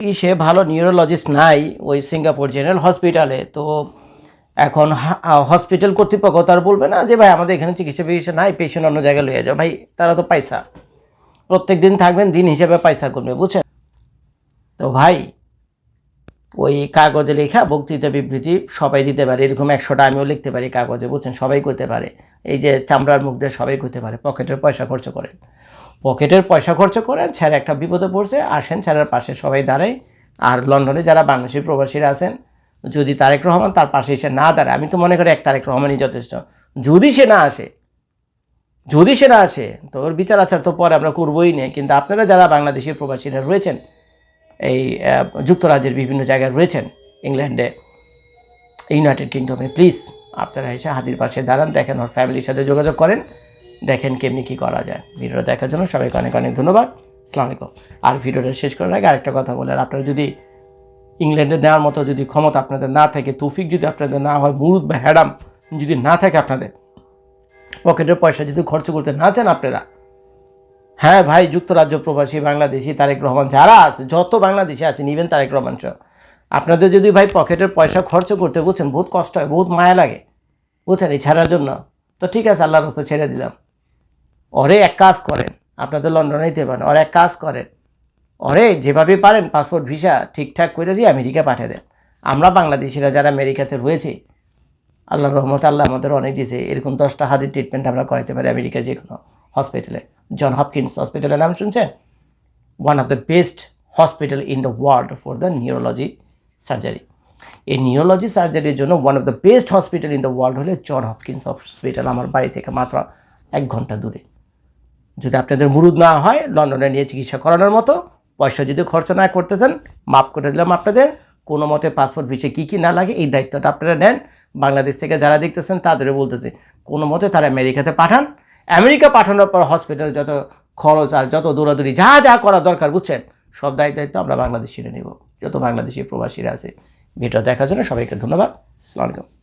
সে ভালো নিউরোলজিস্ট নাই ওই সিঙ্গাপুর জেনারেল হসপিটালে। তো এখন হসপিটাল কর্তৃপক্ষ তার বলবে না যে ভাই আমাদের এখানে চিকিৎসা নাই, পেশেন্ট অন্য জায়গায় লইয়া যাও। ভাই তারা তো পয়সা প্রত্যেক দিন থাকবেন, দিন হিসেবে পয়সা করবে, বুঝছেন? তো ভাই ওই কাগজে লেখা বক্তৃতা বিবৃতি সবাই দিতে পারে, এরকম 100টা আমিও লিখতে পারি কাগজে, বুঝছেন? সবাই করতে পারে, এই যে চামড়ার মুখ দিয়ে সবাই করতে পারে। পকেটের পয়সা খরচ করেন, পকেটের পয়সা খরচ করেন, স্যার একটা বিপদে পড়ছে, আসেন স্যারের পাশে সবাই দাঁড়ায়। আর লন্ডনে যারা বাংলাদেশি প্রবাসীরা আছেন, যদি তারেক রহমান তার পাশে এসে না দাঁড়ায়, আমি তো মনে করি এক তারেক রহমানই যথেষ্ট। যদি সে না আসে, তো ওর বিচার আচার তো পরে আমরা করবোই না। কিন্তু আপনারা যারা বাংলাদেশি প্রবাসীরা রয়েছেন, এই যুক্তরাজ্যের বিভিন্ন জায়গায় রয়েছেন, ইংল্যান্ডে, ইউনাইটেড কিংডমে, প্লিজ আপনারা এসে হাতির পাশে দাঁড়ান, দেখেন, ওর ফ্যামিলির সাথে যোগাযোগ করেন, দেখেন কেমনি কী করা যায়। ভিডিওটা দেখার জন্য সবাইকে অনেক অনেক ধন্যবাদ। আসসালামু আলাইকুম। আর ভিডিওটা শেষ করার আগে আরেকটা কথা বলেন, আপনারা যদি ইংল্যান্ডে নেওয়ার মতো যদি ক্ষমতা আপনাদের না থাকে, তৌফিক যদি আপনাদের না হয়, মুরুদ বা হ্যাডাম যদি না থাকে, আপনাদের পকেটের পয়সা যদি খরচ করতে না চান আপনারা, হ্যাঁ ভাই, যুক্তরাজ্য প্রবাসী বাংলাদেশি তারেক রহমান যারা আছে, যত বাংলাদেশি আছেন, ইভেন তারেক রহমান সহ, আপনাদের যদি ভাই পকেটের পয়সা খরচ করতে, বুঝছেন, বহুত কষ্ট হয়, বহুত মায়া লাগে, বুঝছেন, এই ছাড়ার জন্য, তো ঠিক আছে, আল্লাহর রাস্তায় ছেড়ে দিলাম। ওরে এক কাজ করেন, আপনাদের লন্ডনে নিতে পারেন, ওর এক কাজ করেন, ওরে যেভাবে পারেন পাসপোর্ট ভিসা ঠিকঠাক করে দিয়ে আমেরিকা পাঠিয়ে দেন। আমরা বাংলাদেশিরা যারা আমেরিকাতে রয়েছে, আল্লাহর রহমতে আল্লাহ আমাদের অনেক দিয়েছে, এরকম 10টা হাতের ট্রিটমেন্ট আমরা করাতে পারি আমেরিকার যে কোনো হসপিটালে। জন হপকিন্স হসপিটালের নাম শুনছেন? One of the best hospital in the world for the neurology surgery. এই নিউরোলজি সার্জারির জন্য one of the best hospital in the world হলে জন হপকিন্স হসপিটাল, আমার বাড়ি থেকে মাত্র 1 ঘন্টা দূরে। যদি আপনাদের মুরুদ না হয় লন্ডনে নিয়ে চিকিৎসা করানোর মতো, পয়সা যদি খরচ না করতে চান, মাফ করে দিলাম আপনাদের। কোনো মতে পাসপোর্ট ভিসা কী কী না লাগে এই দায়িত্বটা আপনারা নেন। বাংলাদেশ থেকে যারা দেখতেছেন তাদেরও বলতেছে, কোনো মতে তারা আমেরিকাতে পাঠান। আমেরিকা পাঠানোর পর হসপিটাল যত খরচ আর যত দৌড়াদৌড়ি যা যা করা দরকার, বুঝছেন, সব দায়িত্ব আমরা বাংলাদেশিরা নেব, যত বাংলাদেশি প্রবাসীরা আছে। ভিডিও দেখার জন্য সবাইকে ধন্যবাদ। আসসালামু আলাইকুম।